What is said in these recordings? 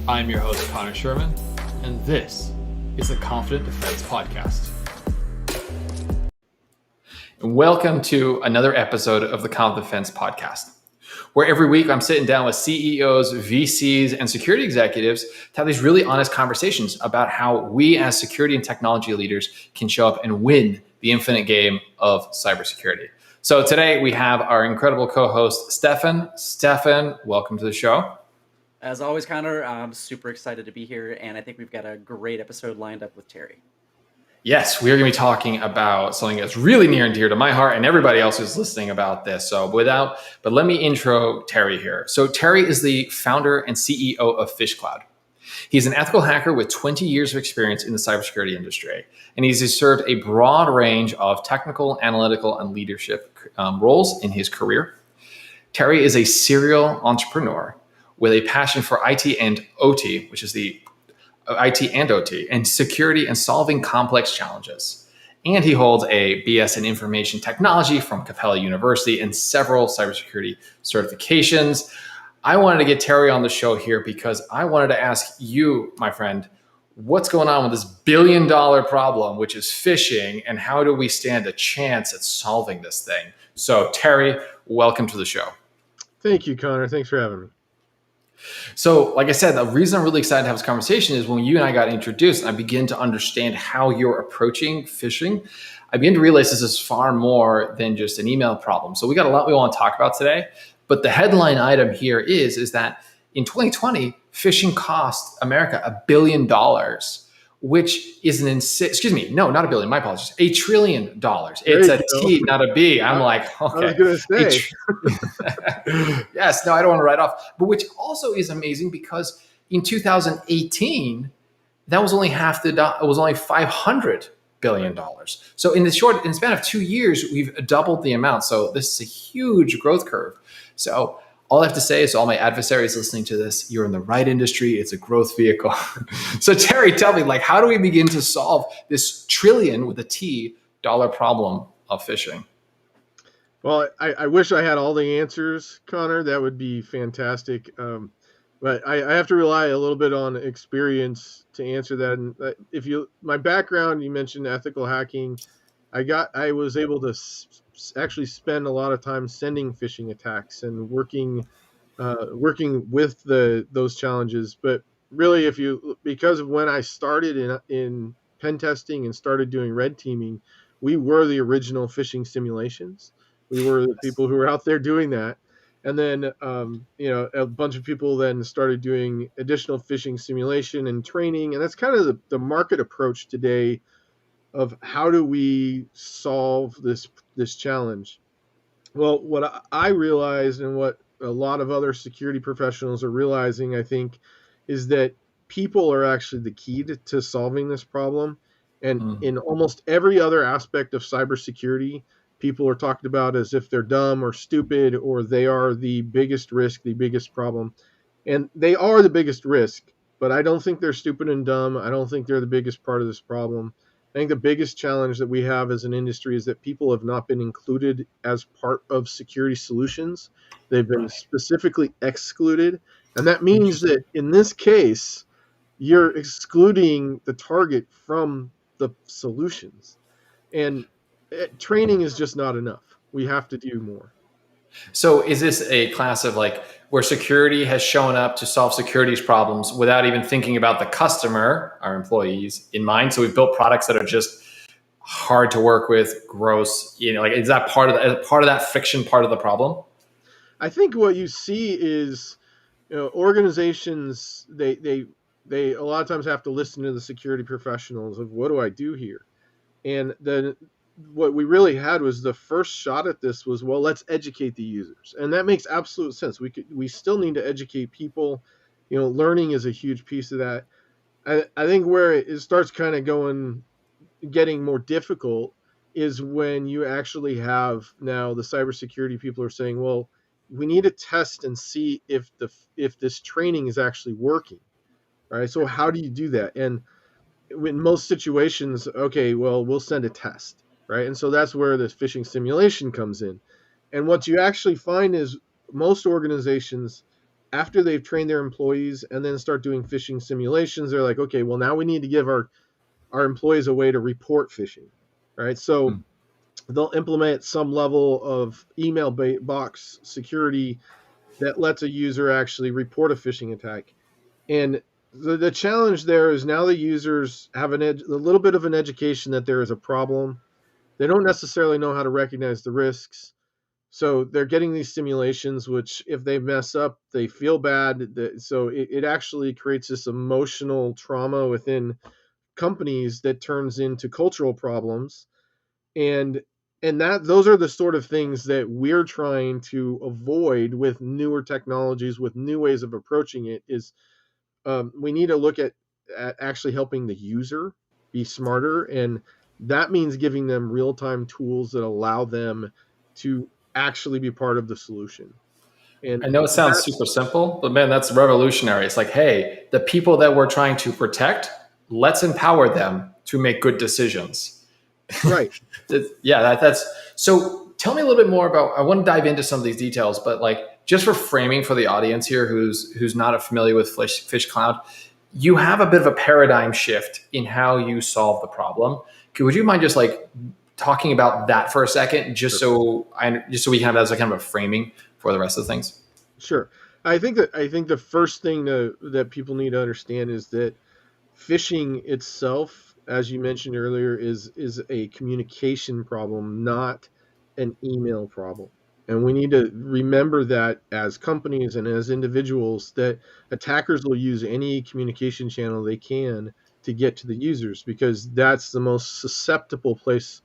I'm your host, Connor Sherman, and this is the Confident Defense Podcast. And welcome to another episode of the Confident Defense Podcast, where every week I'm sitting down with CEOs, VCs, and security executives to have these really honest conversations about how we as security and technology leaders can show up and win the infinite game of cybersecurity. So today we have our incredible co-host, Stefan. Stefan, welcome to the show. As always, Connor, I'm super excited to be here, and I think we've got a great episode lined up with Terry. Yes, we are going to be talking about something that's really near and dear to my heart and everybody else who's listening about this. But let me intro Terry here. So Terry is the founder and CEO of PhishCloud. He's an ethical hacker with 20 years of experience in the cybersecurity industry, and he's served a broad range of technical, analytical, and leadership roles in his career. Terry is a serial entrepreneur with a passion for IT and OT, which is the IT and OT, and security and solving complex challenges. And he holds a BS in information technology from Capella University and several cybersecurity certifications. I wanted to get Terry on the show here because I wanted to ask you, my friend, what's going on with this billion-dollar problem, which is phishing, and how do we stand a chance at solving this thing? So, Terry, welcome to the show. Thank you, Connor. Thanks for having me. So, like I said, the reason I'm really excited to have this conversation is when you and I got introduced and I begin to understand how you're approaching phishing, I begin to realize this is far more than just an email problem. So we got a lot we want to talk about today. But the headline item here is that in 2020, phishing cost America $1 billion, which is not $1 billion, my apologies, $1 trillion. It's a T, not a B. I'm like, okay. I was going to say. Yes, no, I don't want to write off. But which also is amazing because in 2018, that was only it was only $500 billion. So in the span of 2 years, we've doubled the amount. So this is a huge growth curve. So all I have to say is to all my adversaries listening to this, you're in the right industry. It's a growth vehicle. So Terry, tell me, how do we begin to solve this trillion with a T dollar problem of phishing? Well, I wish I had all the answers, Connor. That would be fantastic. But I have to rely a little bit on experience to answer that. And my background, you mentioned ethical hacking. I was able to actually spend a lot of time sending phishing attacks and working with those challenges. But really, because of when I started in pen testing and started doing red teaming, we were the original phishing simulations. We were the people who were out there doing that. And then, a bunch of people then started doing additional phishing simulation and training. And that's kind of the market approach today of how do we solve this challenge. Well, what I realized and what a lot of other security professionals are realizing, I think, is that people are actually the key to solving this problem. And in almost every other aspect of cybersecurity, people are talked about as if they're dumb or stupid, or they are the biggest risk, the biggest problem. And they are the biggest risk, but I don't think they're stupid and dumb. I don't think they're the biggest part of this problem. I think the biggest challenge that we have as an industry is that people have not been included as part of security solutions. They've been specifically excluded. And that means that in this case, you're excluding the target from the solutions. And training is just not enough. We have to do more. So is this a class of where security has shown up to solve security's problems without even thinking about the customer, our employees, in mind? So we've built products that are just hard to work with, gross. Is that part of that friction part of the problem? I think what you see is, organizations they a lot of times have to listen to the security professionals of what do I do here, and then what we really had was the first shot at this was, well, let's educate the users. And that makes absolute sense. We still need to educate people. Learning is a huge piece of that. I think where it starts kind of getting more difficult is when you actually have now the cybersecurity people are saying, well, we need to test and see if this training is actually working. Right. So how do you do that? And in most situations, okay, well, we'll send a test. Right. And so that's where this phishing simulation comes in. And what you actually find is most organizations after they've trained their employees and then start doing phishing simulations, they're like, okay, well, now we need to give our employees a way to report phishing, right? So they'll implement some level of email box security that lets a user actually report a phishing attack. And the challenge there is now the users have a little bit of an education that there is a problem. They don't necessarily know how to recognize the risks. So they're getting these simulations, which if they mess up, they feel bad. So it actually creates this emotional trauma within companies that turns into cultural problems. And that those are the sort of things that we're trying to avoid with newer technologies, with new ways of approaching it. Is we need to look at actually helping the user be smarter, and that means giving them real-time tools that allow them to actually be part of the solution. And I know it sounds super simple, but man, that's revolutionary. It's like, hey, the people that we're trying to protect, let's empower them to make good decisions. right. Yeah, that's so. Tell me a little bit more about. I want to dive into some of these details, but like just for framing for the audience here, who's not familiar with PhishCloud, you have a bit of a paradigm shift in how you solve the problem. Would you mind just like talking about that for a second, just so we have that as a kind of a framing for the rest of the things? Sure. I think the first thing that people need to understand is that phishing itself, as you mentioned earlier, is a communication problem, not an email problem. And we need to remember that as companies and as individuals, that attackers will use any communication channel they can to get to the users, because that's the most susceptible place,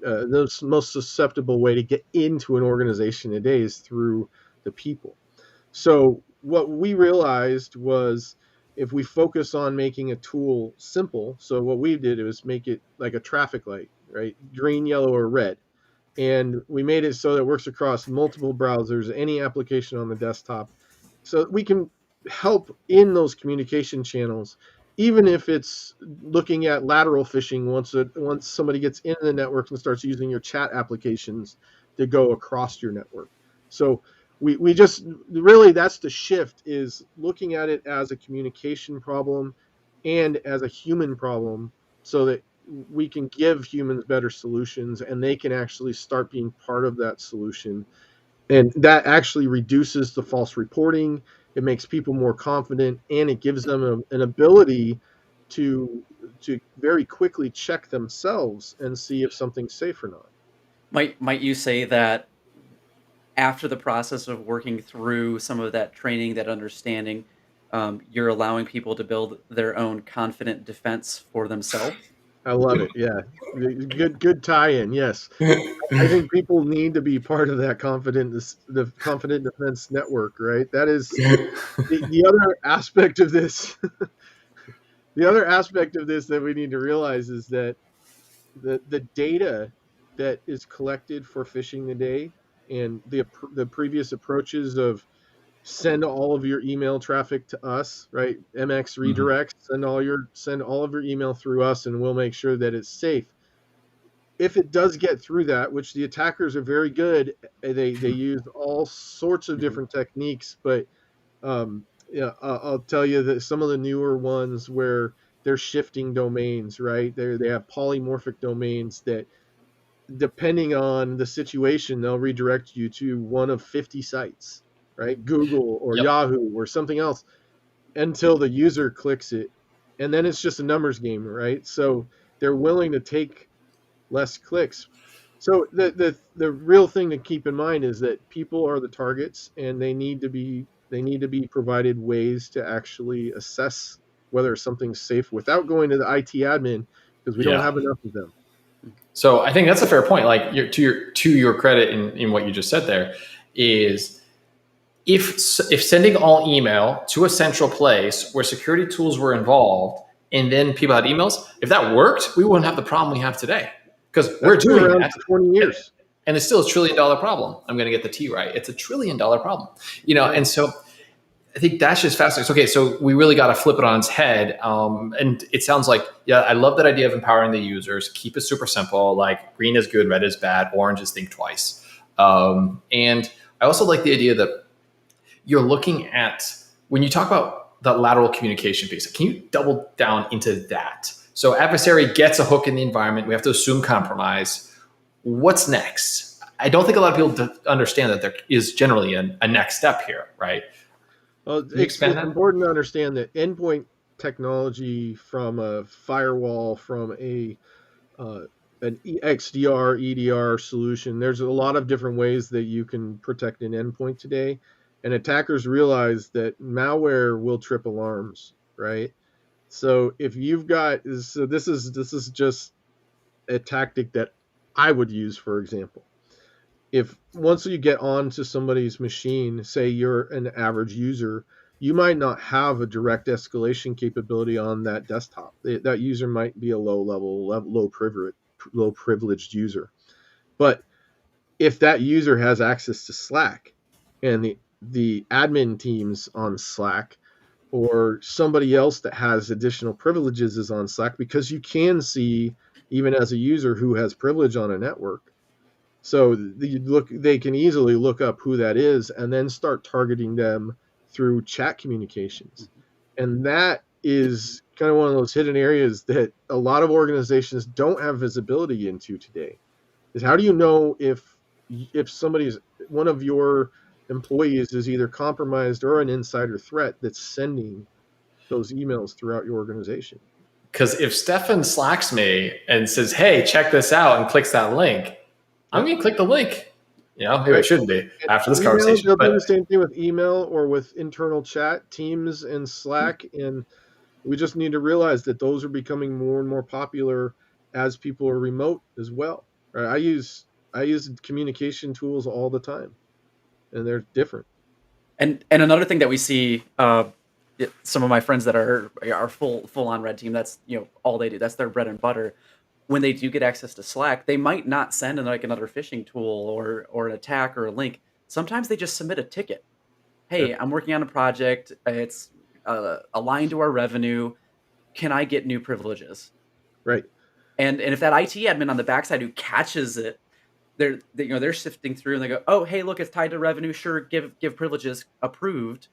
the most susceptible way to get into an organization today is through the people. So what we realized was, if we focus on making a tool simple, so what we did was make it like a traffic light, right? Green, yellow, or red. And we made it so that it works across multiple browsers, any application on the desktop. So we can help in those communication channels, even if it's looking at lateral phishing once somebody gets into the network and starts using your chat applications to go across your network. So we just really, that's the shift, is looking at it as a communication problem and as a human problem, so that we can give humans better solutions and they can actually start being part of that solution. And that actually reduces the false reporting. It makes people more confident, and it gives them an ability to very quickly check themselves and see if something's safe or not. Might you say that after the process of working through some of that training, that understanding, you're allowing people to build their own confident defense for themselves? I love it. Yeah. Good tie-in. Yes. I think people need to be part of that the confident defense network, right? That is the other aspect of this. The other aspect of this that we need to realize is that the data that is collected for phishing today, and the previous approaches of send all of your email traffic to us, right? MX Mhm. redirect, send all of your email through us, and we'll make sure that it's safe. If it does get through that, which the attackers are very good, they use all sorts of Mhm. different techniques, but yeah, I'll tell you that some of the newer ones where they're shifting domains, right? They have polymorphic domains that, depending on the situation, they'll redirect you to one of 50 sites, right? Google or Yep. Yahoo or something else, until the user clicks it, and then it's just a numbers game, right? So they're willing to take less clicks. So the real thing to keep in mind is that people are the targets, and they need to be provided ways to actually assess whether something's safe without going to the IT admin, because we don't Yeah. have enough of them. So I think that's a fair point. Like to your credit in what you just said there is if sending all email to a central place where security tools were involved and then people had emails, if that worked, we wouldn't have the problem we have today because we're That's been doing around that. for 20 And, years. and it's still $1 trillion problem. I'm going to get the T right. It's $1 trillion problem, Right. and so I think that's just fascinating. Okay, so we really got to flip it on its head. And it sounds like, yeah, I love that idea of empowering the users. Keep it super simple. Like green is good, red is bad, orange is think twice. And I also like the idea that you're looking at, when you talk about the lateral communication piece, can you double down into that? So adversary gets a hook in the environment. We have to assume compromise. What's next? I don't think a lot of people understand that there is generally a next step here, right? Well, Can you it's expand that? important to understand that endpoint technology from a firewall, from an XDR, EDR solution, there's a lot of different ways that you can protect an endpoint today. And attackers realize that malware will trip alarms, right? So if you've got, so this is just a tactic that I would use, for example. If once you get onto somebody's machine, say you're an average user, you might not have a direct escalation capability on that desktop. That user might be a low privileged user. But if that user has access to Slack and the admin teams on Slack, or somebody else that has additional privileges is on Slack, because you can see, even as a user, who has privilege on a network. So they can easily look up who that is and then start targeting them through chat communications. And that is kind of one of those hidden areas that a lot of organizations don't have visibility into today. Is how do you know if somebody's, one of your employees is either compromised or an insider threat that's sending those emails throughout your organization? Because if Stefan slacks me and says, "Hey, check this out," and clicks that link, I'm Yep. going to click the link. Maybe I Right. shouldn't be And after this email, conversation. they'll do But the same thing with email or with internal chat, Teams and Slack. And we just need to realize that those are becoming more and more popular as people are remote as well. Right? I use communication tools all the time, and they're different. And another thing that we see, some of my friends that are full on red team. That's all they do. That's their bread and butter. When they do get access to Slack, they might not send in like another phishing tool or an attack or a link. Sometimes they just submit a ticket. Yeah. Hey, I'm working on a project. It's aligned to our revenue. Can I get new privileges? Right. And if that IT admin on the backside who catches it, they're sifting through and they go, oh, hey, look, it's tied to revenue. Sure, give privileges, approved.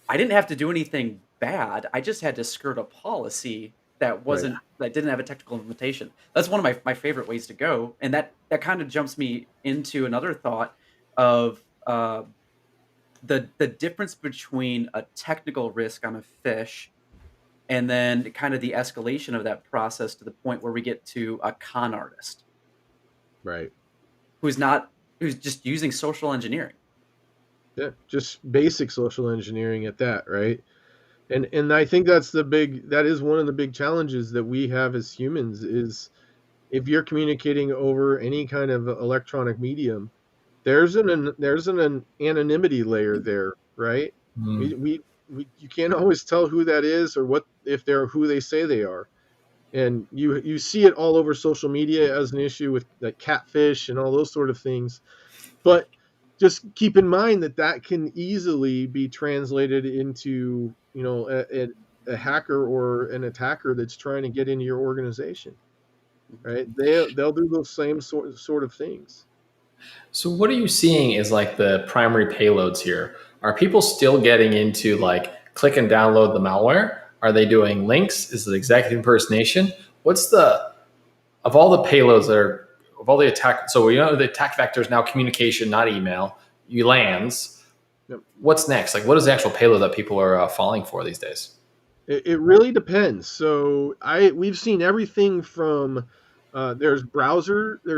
I didn't have to do anything bad. I just had to skirt a policy that Right. didn't have a technical implementation. That's one of my favorite ways to go, and that kind of jumps me into another thought of the difference between a technical risk on a fish and then kind of the escalation of that process to the point where we get to a con artist Right. who's not who's just using social engineering. Yeah. Just basic social engineering at that, right? And I think that is one of the big challenges that we have as humans is, if you're communicating over any kind of electronic medium, there's an anonymity layer there, right? mm, We you can't always tell who that is or what, if they're who they say they are. And you see it all over social media as an issue with like catfish and all those sort of things. But just keep in mind that that can easily be translated into, a hacker or an attacker that's trying to get into your organization, right? They'll do those same sort of things. so what are you seeing is like the primary payloads here? Are people still getting into like click and download the malware? Are they doing links? Is it executive impersonation? What's the of all the payloads that are of all the attack? So we know the attack vector is now communication, not email. You lands. Yep. What's next? Like, what is the actual payload that people are falling for these days? It really depends. So we've seen everything from there's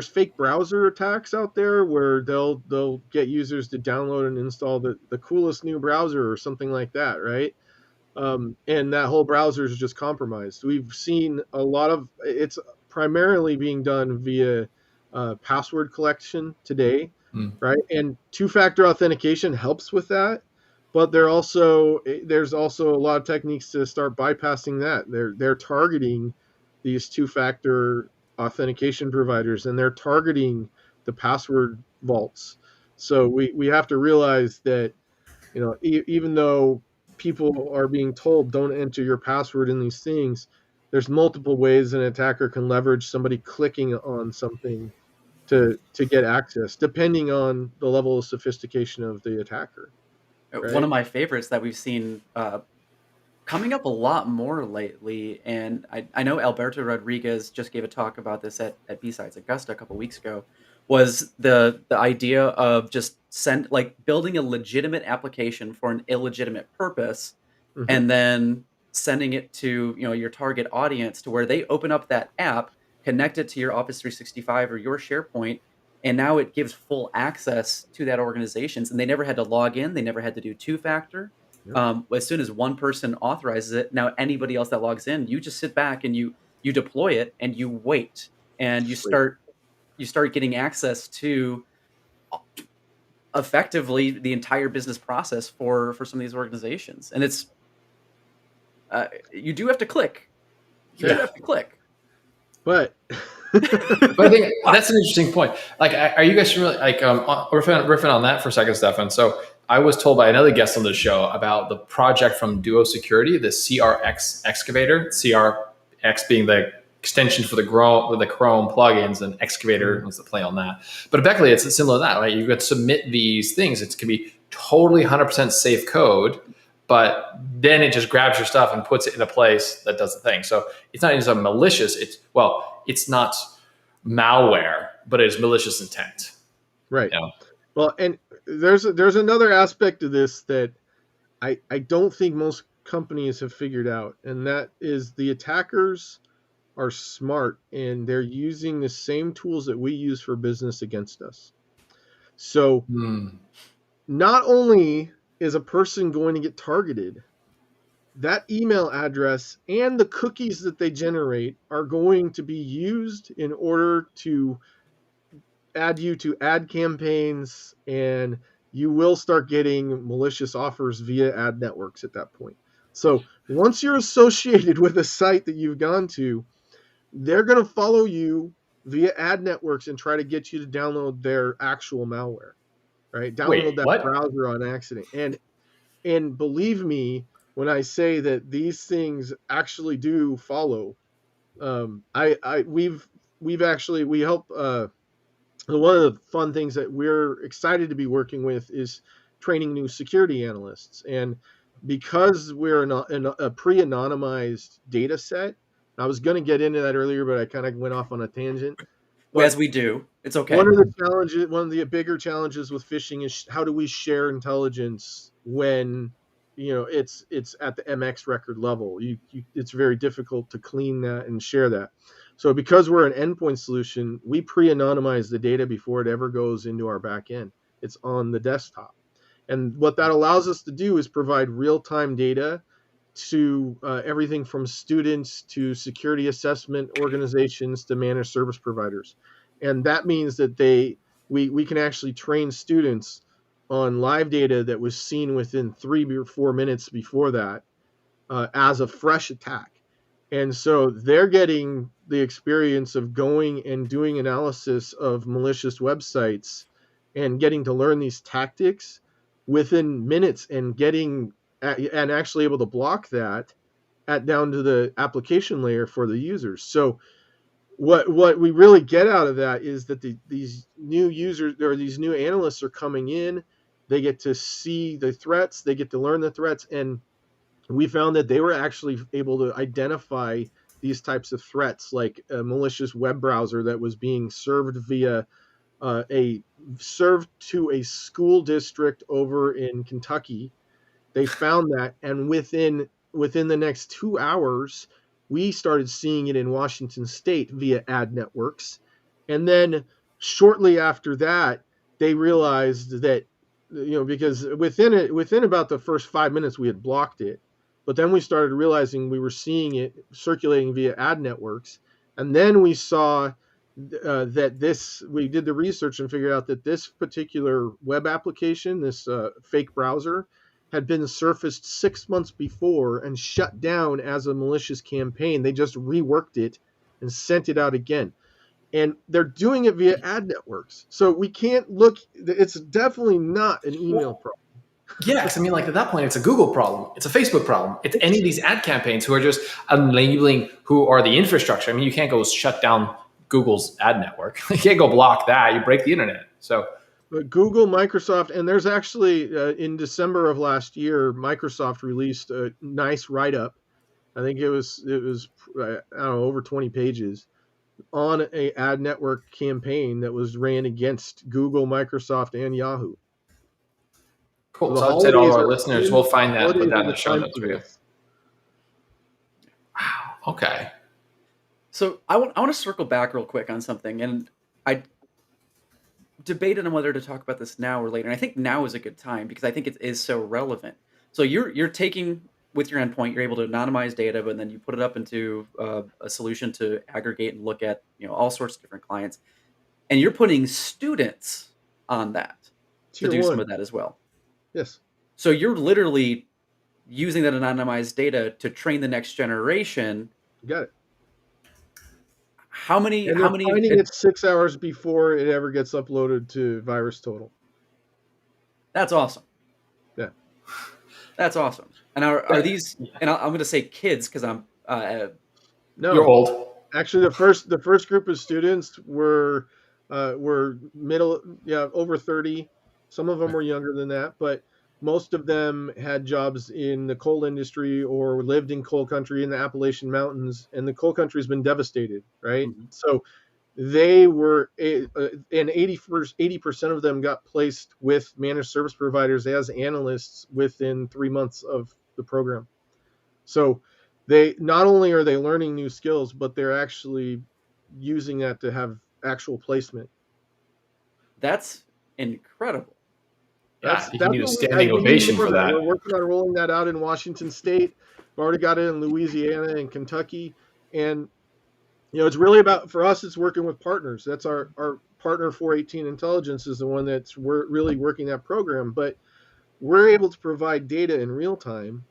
fake browser attacks out there where they'll get users to download and install the coolest new browser or something like that, right? And that whole browser is just compromised. We've seen a lot of it's primarily being done via password collection today, Mm. right? And two-factor authentication helps with that, but there's also a lot of techniques to start bypassing that. They're targeting these two-factor authentication providers, and they're targeting the password vaults. So we have to realize that, even though people are being told don't enter your password in these things, there's multiple ways an attacker can leverage somebody clicking on something to get access, depending on the level of sophistication of the attacker. One Right? of my favorites that we've seen coming up a lot more lately, and I know Alberto Rodriguez just gave a talk about this at B-Sides Augusta a couple weeks ago, was the idea of just building a legitimate application for an illegitimate purpose, Hmm. and then sending it to your target audience to where they open up that app, connect it to your Office 365 or your SharePoint, and now it gives full access to that organizations, and they never had to log in, they never had to do two-factor. Yep. As soon as one person authorizes it, now anybody else that logs in, you just sit back and you deploy it and you wait, and Sweet. you start getting access to effectively the entire business process for some of these organizations. And it's you do have to click. You do Yeah. have to click. But But I think that's an interesting point. Like, are you guys familiar? Like, riffing on that for a second, Stefan. So, I was told by another guest on the show about the project from Duo Security, the CRX Excavator. CRX being the extension for the Chrome plugins, and Excavator was the play on that. But effectively, it's similar to that, right? You could submit these things. It can be totally 100% safe code, but then it just grabs your stuff and puts it in a place that does the thing. So it's not even malicious. It's not malware, but it's malicious intent. right. You know? Well, and there's another aspect of this that I don't think most companies have figured out, and that is the attackers are smart and they're using the same tools that we use for business against us. So not only is a person going to get targeted, that email address and the cookies that they generate are going to be used in order to add you to ad campaigns, and you will start getting malicious offers via ad networks at that point. So once you're associated with a site that you've gone to, they're going to follow you via ad networks and try to get you to download their actual malware, right? Download Wait, that what? browser on accident. And believe me when I say that these things actually do follow. We help. One of the fun things that we're excited to be working with is training new security analysts. And because we're a pre-anonymized data set, I was going to get into that earlier, but I kind of went off on a tangent. As But we do, it's one okay. of the challenges, one of the bigger challenges with phishing is how do we share intelligence when it's at the MX record level. It's very difficult to clean that and share that. So because we're an endpoint solution, we pre-anonymize the data before it ever goes into our back end. It's on the desktop. And what that allows us to do is provide real-time data to everything from students to security assessment organizations to managed service providers. And that means that we can actually train students on live data that was seen within 3 or 4 minutes before that as a fresh attack. And so they're getting the experience of going and doing analysis of malicious websites and getting to learn these tactics within minutes and actually able to block that at down to the application layer for the users. So what we really get out of that is that these new users or these new analysts are coming in, they get to see the threats, they get to learn the threats, and we found that they were actually able to identify these types of threats, like a malicious web browser that was being served via served to a school district over in Kentucky. They found that, and within the next 2 hours, we started seeing it in Washington State via ad networks, and then shortly after that, they realized that because within about the first 5 minutes we had blocked it, but then we started realizing we were seeing it circulating via ad networks, and then we saw we did the research and figured out that this particular web application, this fake browser, had been surfaced 6 months before and shut down as a malicious campaign. They just reworked it and sent it out again. And they're doing it via ad networks. So we can't look, it's definitely not an email problem. Yeah, because I mean, like at that point, it's a Google problem, it's a Facebook problem, it's any of these ad campaigns who are just unlabeling who are the infrastructure. I mean, you can't go shut down Google's ad network. You can't go block that. You break the internet. So But Google, Microsoft, and there's actually in December of last year, Microsoft released a nice write-up. I think it was I don't know, over 20 pages on a ad network campaign that was ran against Google, Microsoft, and Yahoo. cool. So the So I'd say to all holidays our are listeners, coming. we'll find that and put Holidays that are in the the show time notes for for you. this. Wow. Okay. So I want to circle back real quick on something, and I debated on whether to talk about this now or later. And I think now is a good time because I think it is so relevant. So you're taking with your endpoint, you're able to anonymize data, but then you put it up into a solution to aggregate and look at all sorts of different clients, and you're putting students on that to Tier do some one. of that as well. Yes. So you're literally using that anonymized data to train the next generation. You got it. How many? And How they're many? finding it 6 hours before it ever gets uploaded to VirusTotal. That's awesome. Yeah. That's awesome. And are these? And I'm going to say kids because I'm. No, You're old. actually, the first group of students were middle, over 30. Some of them were younger than that, but most of them had jobs in the coal industry or lived in coal country in the Appalachian Mountains, and the coal country has been devastated, right? Mhm. So they were, and 80% of them got placed with managed service providers as analysts within 3 months of the program. So they not only are they learning new skills, but they're actually using that to have actual placement. That's incredible. Yeah, you That's need a what standing we need ovation more for of that. that. We're working on rolling that out in Washington State. We've already got it in Louisiana and Kentucky, and it's really about, for us, it's working with partners. That's our partner 418 Intelligence is the one that's we're really working that program, but we're able to provide data in real time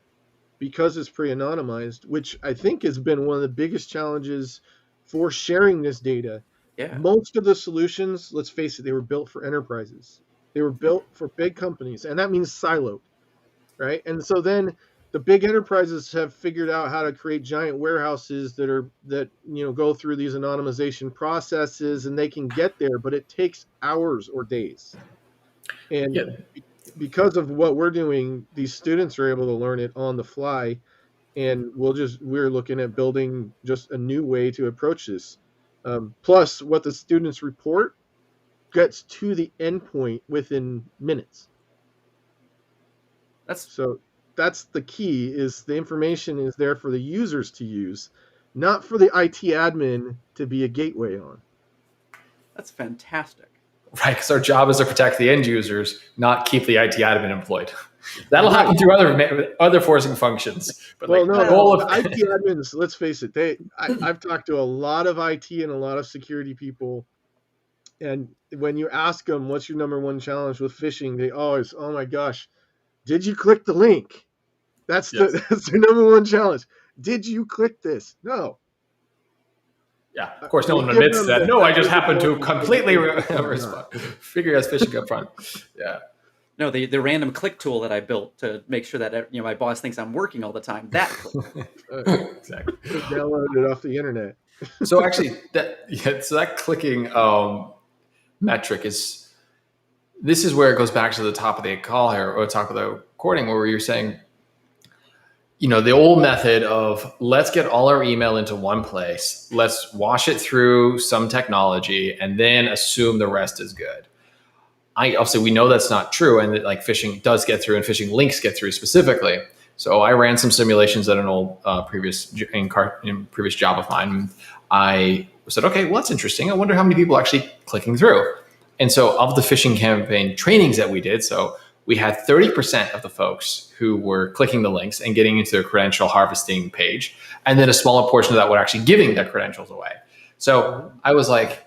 because it's pre-anonymized, which I think has been one of the biggest challenges for sharing this data. Yeah. Most of the solutions, let's face it, they were built for enterprises. They were built for big companies, and that means siloed, right? And so then the big enterprises have figured out how to create giant warehouses that go through these anonymization processes, and they can get there, but it takes hours or days. And Yeah. because of what we're doing, these students are able to learn it on the fly, and we're looking at building just a new way to approach this. Plus, what the students report gets to the endpoint within minutes. So that's the key: is the information is there for the users to use, not for the IT admin to be a gateway on. That's fantastic. Right, because our job is to protect the end users, not keep the IT admin employed. That'll happen through other forcing functions. But Well, the no, goal of IT admins, let's face it, I've talked to a lot of IT and a lot of security people, and when you ask them what's your number one challenge with phishing, they always, oh my gosh, did you click the link? That's Yes. that's the number one challenge. Did you click this? No. Yeah, of course, no We one give admits them that. the No, I just happened to visibility completely so respond. Figure out phishing up front. Yeah. No, the random click tool that I built to make sure that my boss thinks I'm working all the time. That click. Exactly. Downloaded it off the internet. So actually, that clicking metric is. This is where it goes back to the top of the call here, or top of the recording, where you're saying, the old method of let's get all our email into one place, let's wash it through some technology, and then assume the rest is good. Obviously, we know that's not true, and that phishing does get through, and phishing links get through specifically. So I ran some simulations at an old previous job of mine. I said, okay, well, that's interesting. I wonder how many people are actually clicking through. And so of the phishing campaign trainings that we did, so we had 30% of the folks who were clicking the links and getting into their credential harvesting page. And then a smaller portion of that were actually giving their credentials away. So I was like,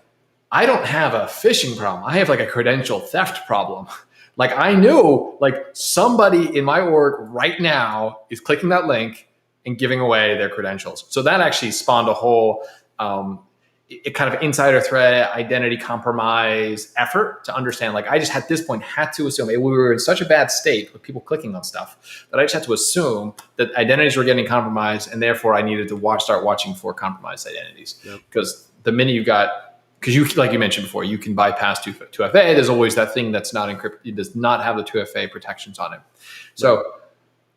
I don't have a phishing problem. I have a credential theft problem. I knew somebody in my org right now is clicking that link and giving away their credentials. So that actually spawned a whole kind of insider threat, identity compromise effort to understand, like, I just at this point had to assume we were in such a bad state with people clicking on stuff that I just had to assume that identities were getting compromised, and therefore I needed to start watching for compromised identities. Because the minute you got, because you, like you mentioned before, you can bypass 2FA. There's always that thing that's not encrypted. It does not have the 2FA protections on it. So,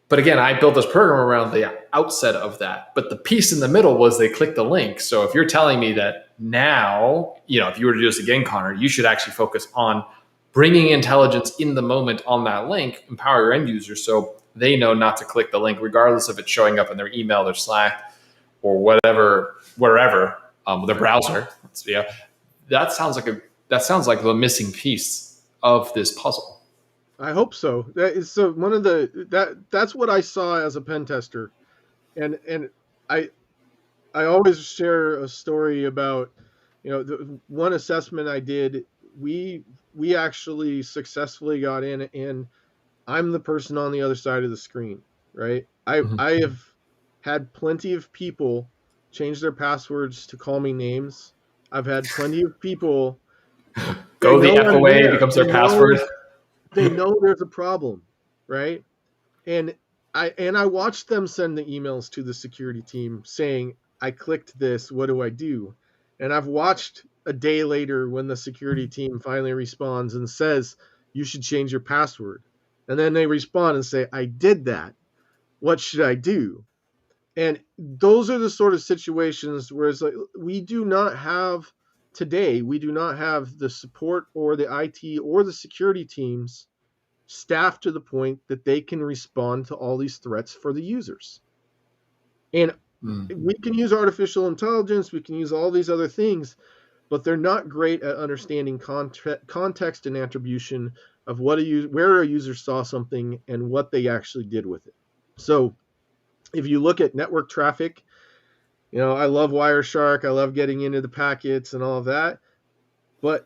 but again, I built this program around the outset of that. But the piece in the middle was they clicked the link. So if you're telling me that now, if you were to do this again, Connor, you should actually focus on bringing intelligence in the moment on that link, empower your end users so they know not to click the link, regardless of it showing up in their email, their Slack, or whatever, wherever, their browser. That sounds like the missing piece of this puzzle. I hope so. That is so one of that's what I saw as a pen tester, and I always share a story about the one assessment I did. We actually successfully got in, and I'm the person on the other side of the screen, right? I have had plenty of people change their passwords to call me names. I've had plenty of people go the F away becomes their password. They know there's a problem, right? And I watched them send the emails to the security team saying, I clicked this, what do I do? And I've watched a day later when the security team finally responds and says, you should change your password. And then they respond and say, I did that. What should I do? And those are the sort of situations where it's like, we do not have the support or the IT or the security teams staffed to the point that they can respond to all these threats for the users. And we can use artificial intelligence, we can use all these other things, but they're not great at understanding context and attribution of where a user saw something and what they actually did with it. So if you look at network traffic, I love Wireshark, I love getting into the packets and all of that, but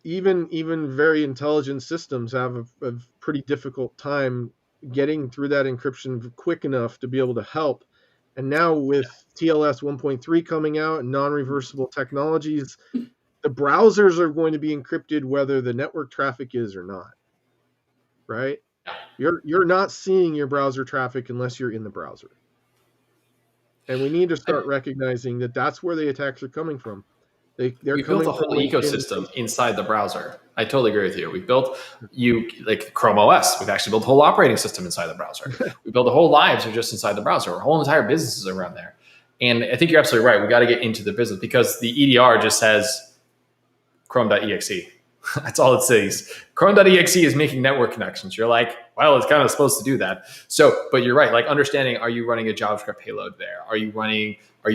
even very intelligent systems have a pretty difficult time getting through that encryption quick enough to be able to help. And now with TLS 1.3 coming out and non-reversible technologies, the browsers are going to be encrypted whether the network traffic is or not, right? You're not seeing your browser traffic unless you're in the browser. And we need to start recognizing that that's where the attacks are coming from. We built a whole ecosystem inside the browser. I totally agree with you. We built like Chrome OS. We've actually built a whole operating system inside the browser. We built the whole lives are just inside the browser. Our whole entire businesses are around there. And I think you're absolutely right. We got to get into the business because the EDR just says Chrome.exe. That's all it says. Chrome.exe is making network connections. You're like, well, it's kind of supposed to do that. So, but you're right. Like understanding, are you running a JavaScript payload there? Are you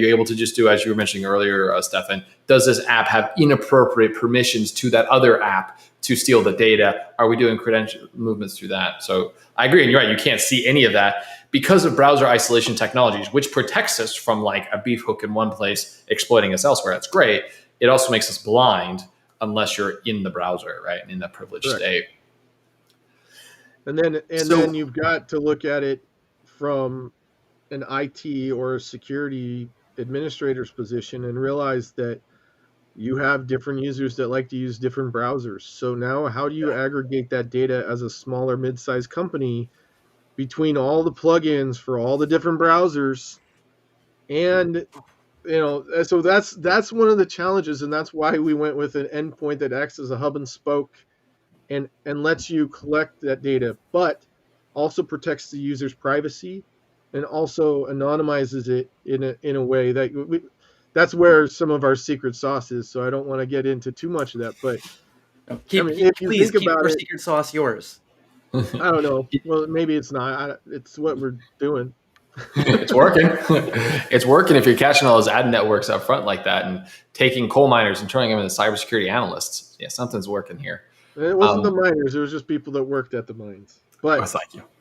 able to just do, as you were mentioning earlier, Stefan, does this app have inappropriate permissions to that other app to steal the data? Are we doing credential movements through that? So I agree. And you're right. You can't see any of that because of browser isolation technologies, which protects us from like a beef hook in one place, exploiting us elsewhere. That's great. It also makes us blind unless you're in the browser, right? In that privileged state. And then you've got to look at it from an IT or a security administrator's position and realize that you have different users that like to use different browsers. So now how do you aggregate that data as a smaller mid-sized company between all the plugins for all the different browsers? And so that's one of the challenges, and that's why we went with an endpoint that acts as a hub and spoke and lets you collect that data, but also protects the user's privacy and also anonymizes it in a way that that's where some of our secret sauce is. So I don't want to get into too much of that, but please keep our secret sauce yours. I don't know. Well, maybe it's not. It's what we're doing. It's working. It's working if you're catching all those ad networks up front like that and taking coal miners and turning them into cybersecurity analysts. Yeah, something's working here. It wasn't the miners. It was just people that worked at the mines. But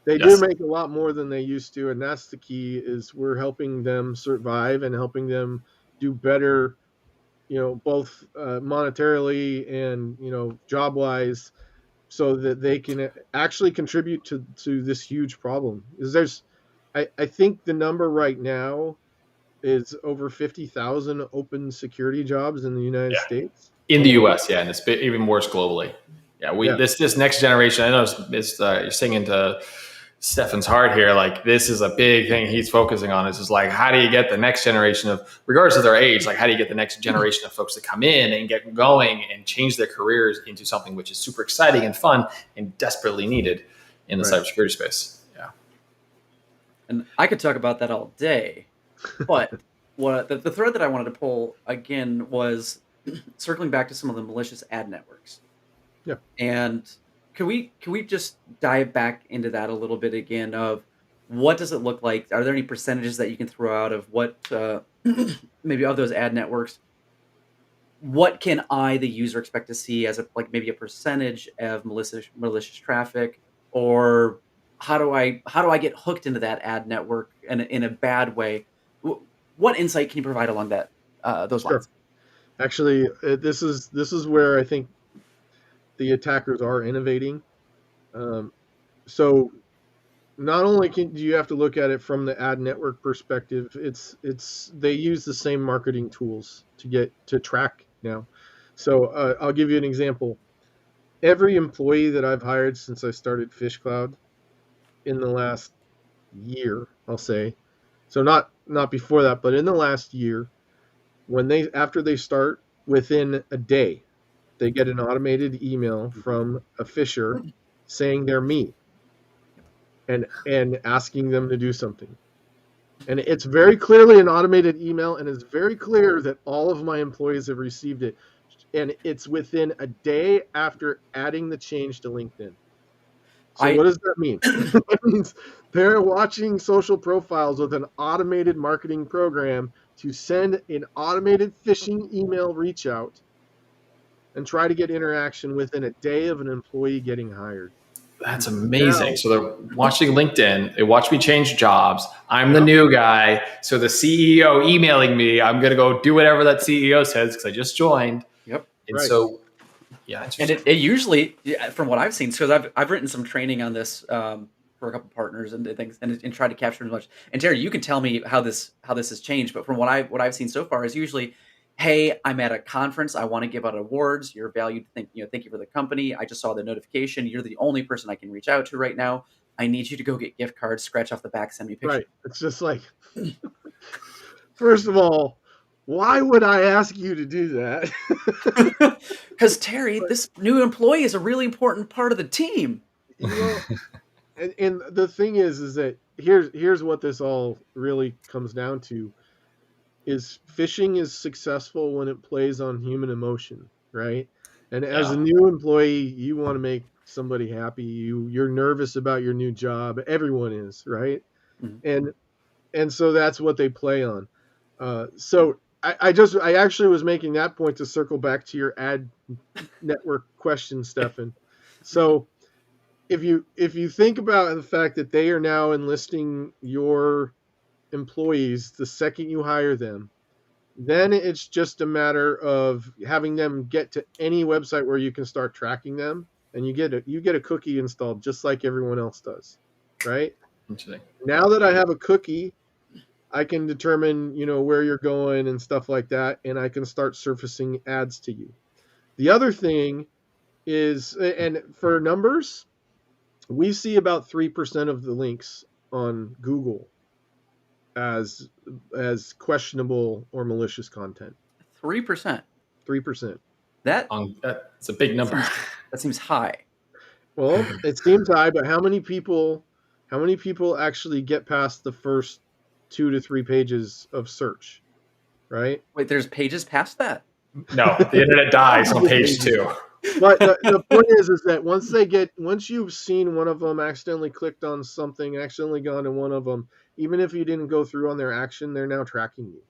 they do make a lot more than they used to, and that's the key. Is we're helping them survive and helping them do better, both monetarily and job wise, so that they can actually contribute to this huge problem. I think the number right now is over 50,000 open security jobs in the United Yeah. States. In the U.S., yeah, and it's even worse globally. Yeah, Yeah. this next generation. I know you're singing to Stefan's heart here. Like, this is a big thing he's focusing on. Is like, how do you get the next generation of, regardless of their age, like how do you get the next generation of folks to come in and get going and change their careers into something which is super exciting and fun and desperately needed in the Right. cybersecurity space. Yeah, And I could talk about that all day, but what the thread that I wanted to pull again was circling back to some of the malicious ad networks. Yeah. And can we just dive back into that a little bit again of what does it look like? Are there any percentages that you can throw out of what maybe of those ad networks? What can I, the user, expect to see as a like maybe a percentage of malicious traffic, or how do I get hooked into that ad network in a bad way? What insight can you provide along that those Sure. lines? Actually, this is where I think the attackers are innovating. So not only do you have to look at it from the ad network perspective, it's they use the same marketing tools to track now. So I'll give you an example. Every employee that I've hired since I started PhishCloud in the last year, I'll say, so not before that, but in the last year, after they start, within a day, they get an automated email from a phisher saying they're me and asking them to do something. And it's very clearly an automated email, and it's very clear that all of my employees have received it. And it's within a day after adding the change to LinkedIn. So I what does that mean? That means they're watching social profiles with an automated marketing program to send an automated phishing email reach out and try to get interaction within a day of an employee getting hired. that's Now, amazing. So they're watching LinkedIn. They watch me change jobs. I'm the yep, new guy. So the CEO emailing me, I'm going to go do whatever that CEO says because I just joined. Yep. And right. so, yeah, And interesting. it usually, yeah, from what I've seen, because I've written some training on this for a couple partners and things, and tried to capture as much. And Terry, you can tell me how this has changed. But from what I've seen so far is usually, hey, I'm at a conference. I want to give out awards. You're valued. Thank you for the company. I just saw the notification. You're the only person I can reach out to right now. I need you to go get gift cards, scratch off the back, send me a picture. Right. It's just like, first of all, why would I ask you to do that? Because Terry, But, this new employee is a really important part of the team. well, and the thing is that here's what this all really comes down to is phishing is successful when it plays on human emotion, right? And as a Yeah. new employee, you want to make somebody happy. You're nervous about your new job. Everyone is, right? Mhm. And so that's what they play on. So I actually was making that point to circle back to your ad network question, Stefan. So if you think about the fact that they are now enlisting your employees the second you hire them, then it's just a matter of having them get to any website where you can start tracking them, and you get a cookie installed just like everyone else does, right? Interesting. Now that I have a cookie, I can determine, where you're going and stuff like that, and I can start surfacing ads to you. The other thing is, and for numbers, we see about 3% of the links on Google as as questionable or malicious content. 3%. 3%. That That's a big number. seems that seems high. Well, it seems high, but how many people actually get past the first 2 to 3 pages of search, right? Wait, there's pages past that? No, the internet dies on Multiple page pages. 2. But the point is that once you've seen one of them, accidentally clicked on something, accidentally gone to one of them, even if you didn't go through on their action, they're now tracking you,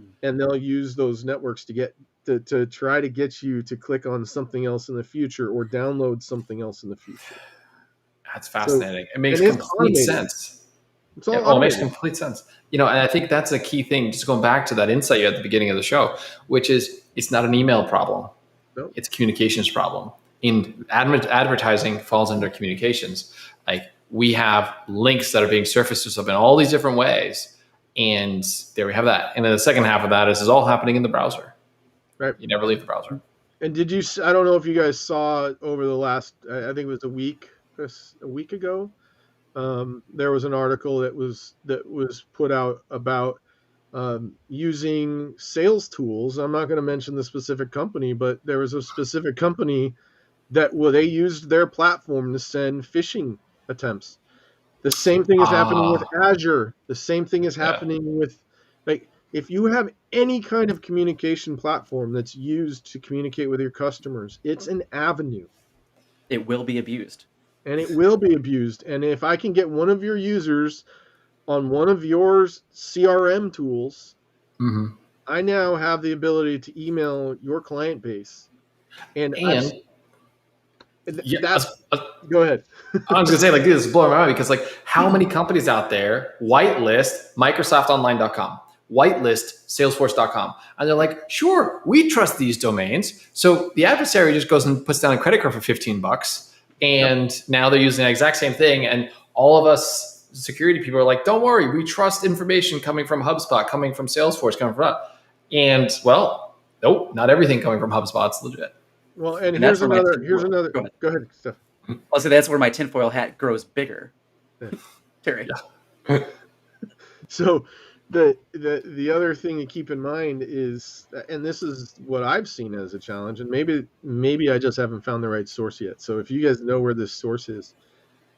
Mm. and they'll use those networks to try to get you to click on something else in the future or download something else in the future. That's So, fascinating. It makes and it's complete automated. sense. It's Yeah, all oh, it makes automated. complete sense. And I think that's a key thing, just going back to that insight you had at the beginning of the show, which is it's not an email problem. No, It's a communications problem. In advertising falls under communications. Like, we have links that are being surfaced to us in all these different ways. And there we have that. And then the second half of that is all happening in the browser. Right. You never leave the browser. And did you? I don't know if you guys saw over the last. I think it was a week ago. There was an article that was put out about using sales tools. I'm not going to mention the specific company, but there was a specific company that they used their platform to send phishing attempts. The same thing is happening with Azure. The same thing is happening with, like, if you have any kind of communication platform that's used to communicate with your customers, it's an avenue. It will be abused. And it will be abused. And if I can get one of your users on one of your CRM tools, I now have the ability to email your client base. And go ahead. I was gonna say, like, this is blowing my mind because, like, how many companies out there, Whitelist, MicrosoftOnline.com, Whitelist, Salesforce.com, and they're like, sure, we trust these domains. So the adversary just goes and puts down a credit card for $15, and now they're using the exact same thing. And all of us security people are like, don't worry, we trust information coming from HubSpot, coming from Salesforce, coming from that. And well, nope, not everything coming from HubSpot is legit. Well, and here's another. Go ahead, Steph. Also, that's where my tinfoil hat grows bigger. Terry. Yeah. So the other thing to keep in mind is, and this is what I've seen as a challenge, and maybe I just haven't found the right source yet. So if you guys know where this source is,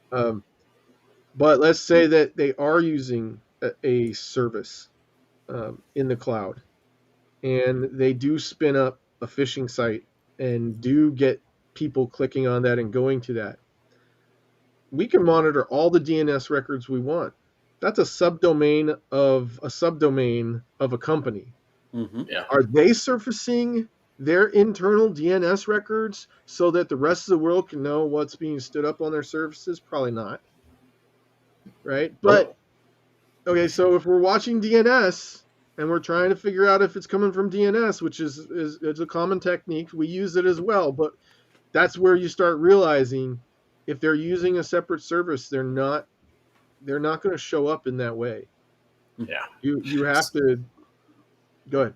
but let's say that they are using a service in the cloud, and they do spin up a phishing site and do get people clicking on that and going to that. We can monitor all the DNS records we want. That's a subdomain of a company. Mm-hmm. Yeah. Are they surfacing their internal DNS records so that the rest of the world can know what's being stood up on their services? Probably not. Right? But, okay, so if we're watching DNS and we're trying to figure out if it's coming from DNS, which is a common technique, we use it as well. But that's where you start realizing if they're using a separate service, they're not going to show up in that way. Yeah. You have to go ahead.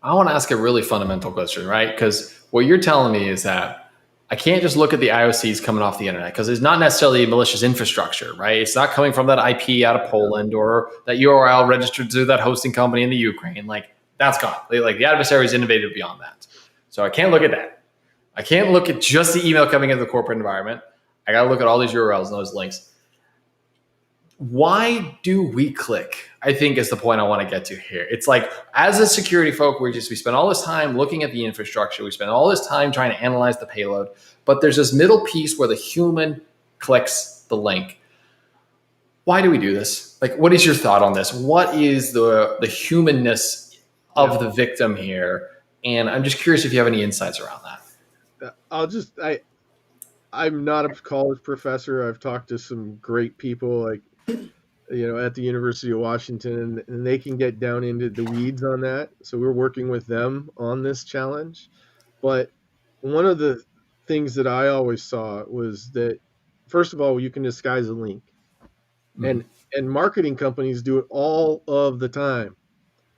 I want to ask a really fundamental question, right? Because what you're telling me is that I can't just look at the IOCs coming off the internet because it's not necessarily malicious infrastructure, right? It's not coming from that IP out of Poland or that URL registered to that hosting company in the Ukraine. Like, that's gone. Like, the adversary is innovative beyond that. So I can't look at that. I can't look at just the email coming into the corporate environment. I got to look at all these URLs and those links. Why do we click? I think is the point I want to get to here. It's like, as a security folk, we spend all this time looking at the infrastructure. We spend all this time trying to analyze the payload, but there's this middle piece where the human clicks the link. Why do we do this? Like, what is your thought on this? What is the humanness of the victim here? And I'm just curious if you have any insights around that. I'm not a college professor. I've talked to some great people, like, at the University of Washington, and they can get down into the weeds on that. So we're working with them on this challenge. But one of the things that I always saw was that, first of all, you can disguise a link. Mm-hmm. And marketing companies do it all of the time.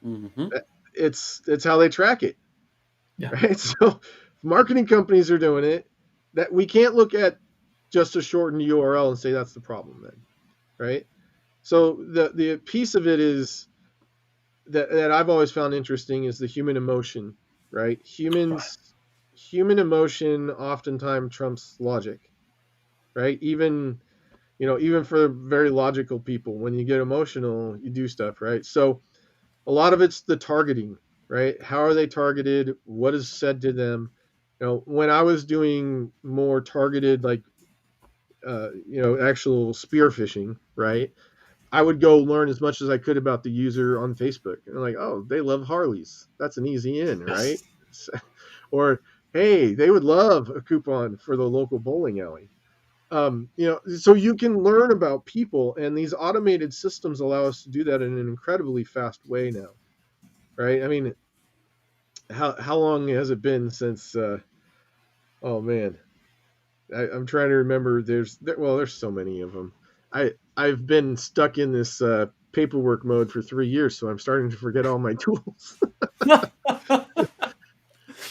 Mm-hmm. It's how they track it. Yeah. Right? So marketing companies are doing it. That we can't look at just a shortened URL and say that's the problem then, right? So the piece of it is that I've always found interesting is the human emotion, right? Human emotion oftentimes trumps logic, right? Even for very logical people, when you get emotional, you do stuff, right? So a lot of it's the targeting, right? How are they targeted? What is said to them? When I was doing more targeted, like, actual spear phishing, right? I would go learn as much as I could about the user on Facebook. And I'm like, oh, they love Harleys. That's an easy in, right? Or, hey, they would love a coupon for the local bowling alley. So you can learn about people, and these automated systems allow us to do that in an incredibly fast way now, right? I mean, how long has it been since? Oh man, I'm trying to remember. There's so many of them. I've been stuck in this paperwork mode for 3 years, so I'm starting to forget all my tools.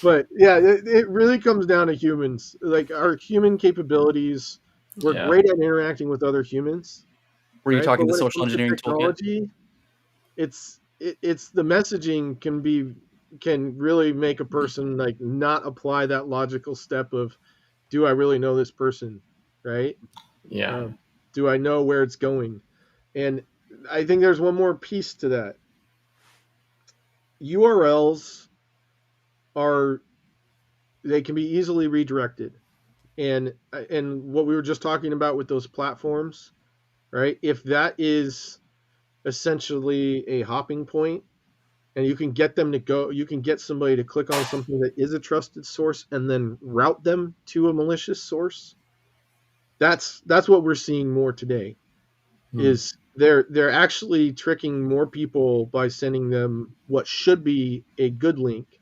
But yeah, it really comes down to humans. Like our human capabilities, we're Yeah. great at interacting with other humans, Were you right? talking But the when it social comes to engineering toolkit? technology, it's the messaging can really make a person like not apply that logical step of, do I really know this person, right? Yeah. Um, do I know where it's going? And I think there's one more piece to that. URLs are they can be easily redirected, and what we were just talking about with those platforms, right? If that is essentially a hopping point, and you can get them to go, you can get somebody to click on something that is a trusted source and then route them to a malicious source. That's what we're seeing more today. Hmm. Is they're actually tricking more people by sending them what should be a good link,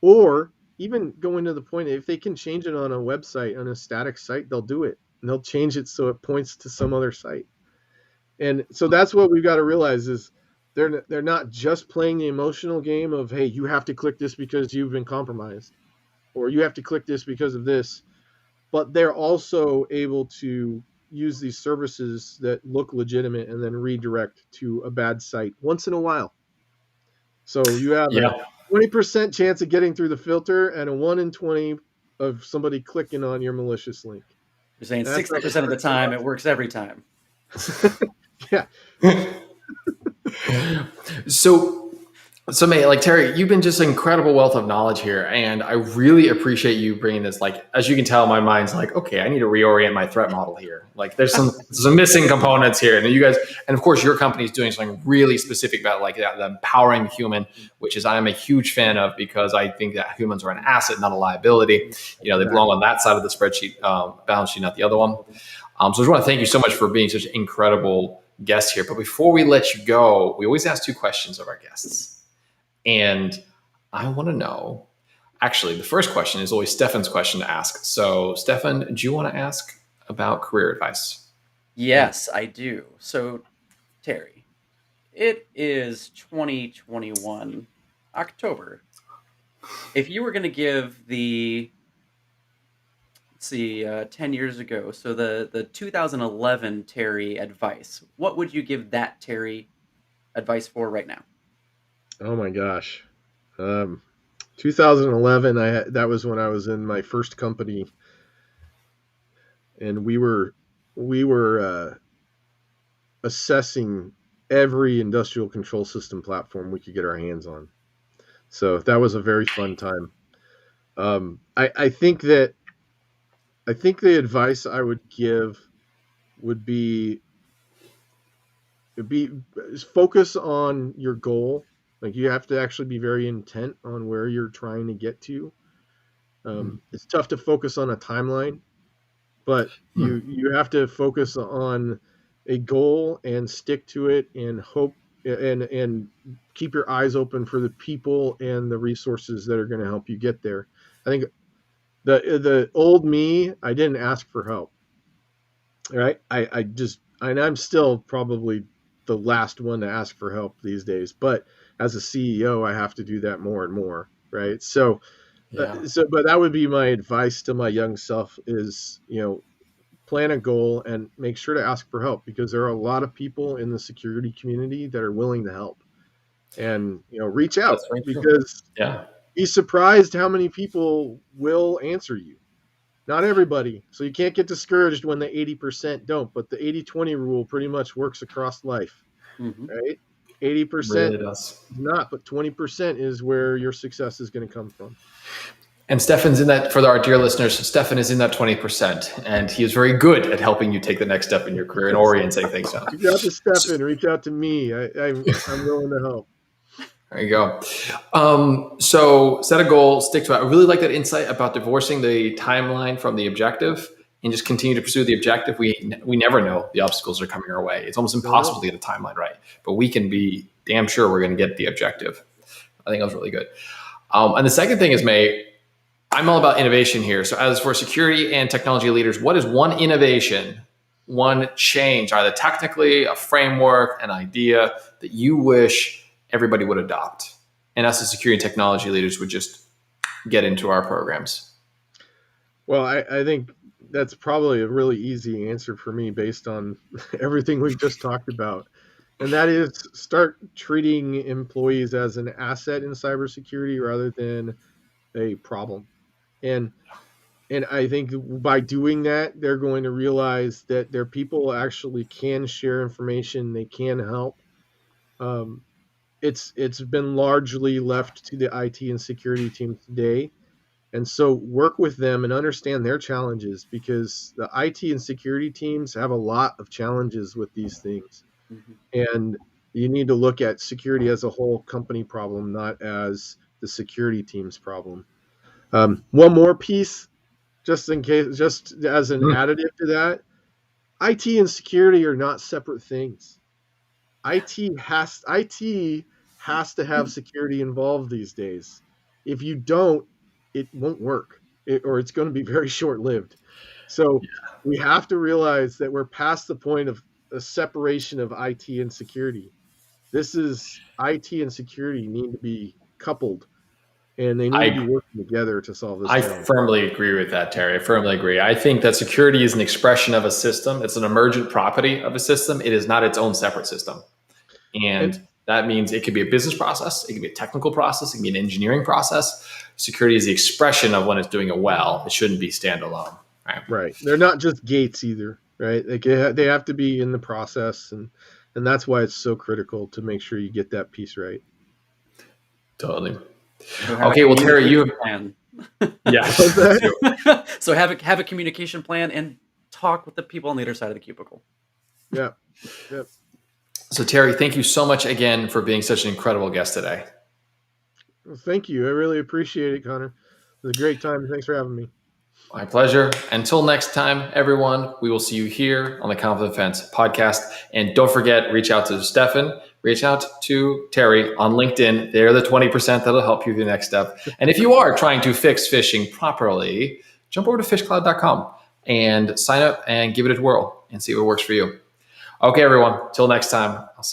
or even going to the point, if they can change it on a website, on a static site, they'll do it, and they'll change it so it points to some other site. And so that's what we've got to realize is they're not just playing the emotional game of, hey, you have to click this because you've been compromised, or you have to click this because of this, but they're also able to use these services that look legitimate and then redirect to a bad site once in a while. So you have a Yeah. 20% chance of getting through the filter and a 1 in 20 of somebody clicking on your malicious link. You're saying And that's not 60% of the time it works every time. yeah. So, mate, like Terry, you've been just an incredible wealth of knowledge here, and I really appreciate you bringing this. Like, as you can tell, my mind's like, okay, I need to reorient my threat model here. Like, there's some missing components here, and you guys, and of course, your company is doing something really specific about like that, the empowering human, which is I am a huge fan of because I think that humans are an asset, not a liability. You know, they belong on that side of the spreadsheet balance sheet, not the other one. So I just want to thank you so much for being such an incredible guest here. But before we let you go, we always ask two questions of our guests. And I want to know, actually, the first question is always Stefan's question to ask. So, Stefan, do you want to ask about career advice? Yes, I do. So, Terry, it is 2021, October. If you were going to give the, let's see, 10 years ago, so the 2011 Terry advice, what would you give that Terry advice for right now? Oh my gosh. 2011, that was when I was in my first company, and we were assessing every industrial control system platform we could get our hands on. So that was a very fun time. I think the advice I would give would be focus on your goal. Like, you have to actually be very intent on where you're trying to get to. It's tough to focus on a timeline, but you have to focus on a goal and stick to it, and hope and keep your eyes open for the people and the resources that are going to help you get there. I think the old me, I didn't ask for help, right? I just, and I'm still probably the last one to ask for help these days, but as a CEO, I have to do that more and more, right? So Yeah. but that would be my advice to my young self is, plan a goal and make sure to ask for help, because there are a lot of people in the security community that are willing to help. And, reach out, That's very true. because Yeah. be surprised how many people will answer you. Not everybody. So you can't get discouraged when the 80% don't, but the 80-20 rule pretty much works across life, Mm-hmm. right? It 80% really does. is not, but 20% is where your success is going to come from. And Stefan's in that, for our dear listeners, Stefan is in that 20%. And he is very good at helping you take the next step in your career and orienting things out. Reach out to Stefan, reach out to me. I'm willing to help. There you go. So set a goal, stick to it. I really like that insight about divorcing the timeline from the objective and just continue to pursue the objective. We never know the obstacles are coming our way. It's almost impossible to get a timeline right, but we can be damn sure we're going to get the objective. I think that was really good. And the second thing is, May, I'm all about innovation here. So as for security and technology leaders, what is one innovation one change, either technically, a framework, an idea that you wish everybody would adopt, and us as security and technology leaders would just get into our programs? Well, I think that's probably a really easy answer for me based on everything we've just talked about. And that is start treating employees as an asset in cybersecurity rather than a problem. And and I think by doing that, they're going to realize that their people actually can share information, they can help. Um, it's been largely left to the IT and security teams today, and so work with them and understand their challenges because the IT and security teams have a lot of challenges with these things. Mhm. And you need to look at security as a whole company problem, not as the security team's problem. One more piece, just in case, just as an Mhm. additive to that, IT and security are not separate things. IT has to have security involved these days. If you don't, it won't work, or it's going to be very short lived. So we have to realize that we're past the point of a separation of IT and security. This is IT and security need to be coupled, and they need to be I working together to solve this I challenge. firmly agree with that, Terry. I firmly agree. I think that security is an expression of a system. It's an emergent property of a system. It is not its own separate system. And And that means it could be a business process, it could be a technical process, it can be an engineering process. Security is the expression of when it's doing it well. It shouldn't be standalone. Right. right, they're not just gates either, right? They have to be in the process, and that's why it's so critical to make sure you get that piece right. Totally. So have a Okay. Well, Terry, communication you, plan. What's yes. that? So have a communication plan and talk with the people on the other side of the cubicle. Yeah, yeah. So, Terry, thank you so much again for being such an incredible guest today. Well, thank you. I really appreciate it, Connor. It was a great time. Thanks for having me. My pleasure. Until next time, everyone, we will see you here on the Confident Defense podcast. And don't forget, reach out to Stefan, reach out to Terry on LinkedIn. They're the 20% that'll help you through the next step. And if you are trying to fix phishing properly, jump over to phishcloud.com and sign up and give it a whirl and see what works for you. Okay, everyone. Till next time, I'll see you.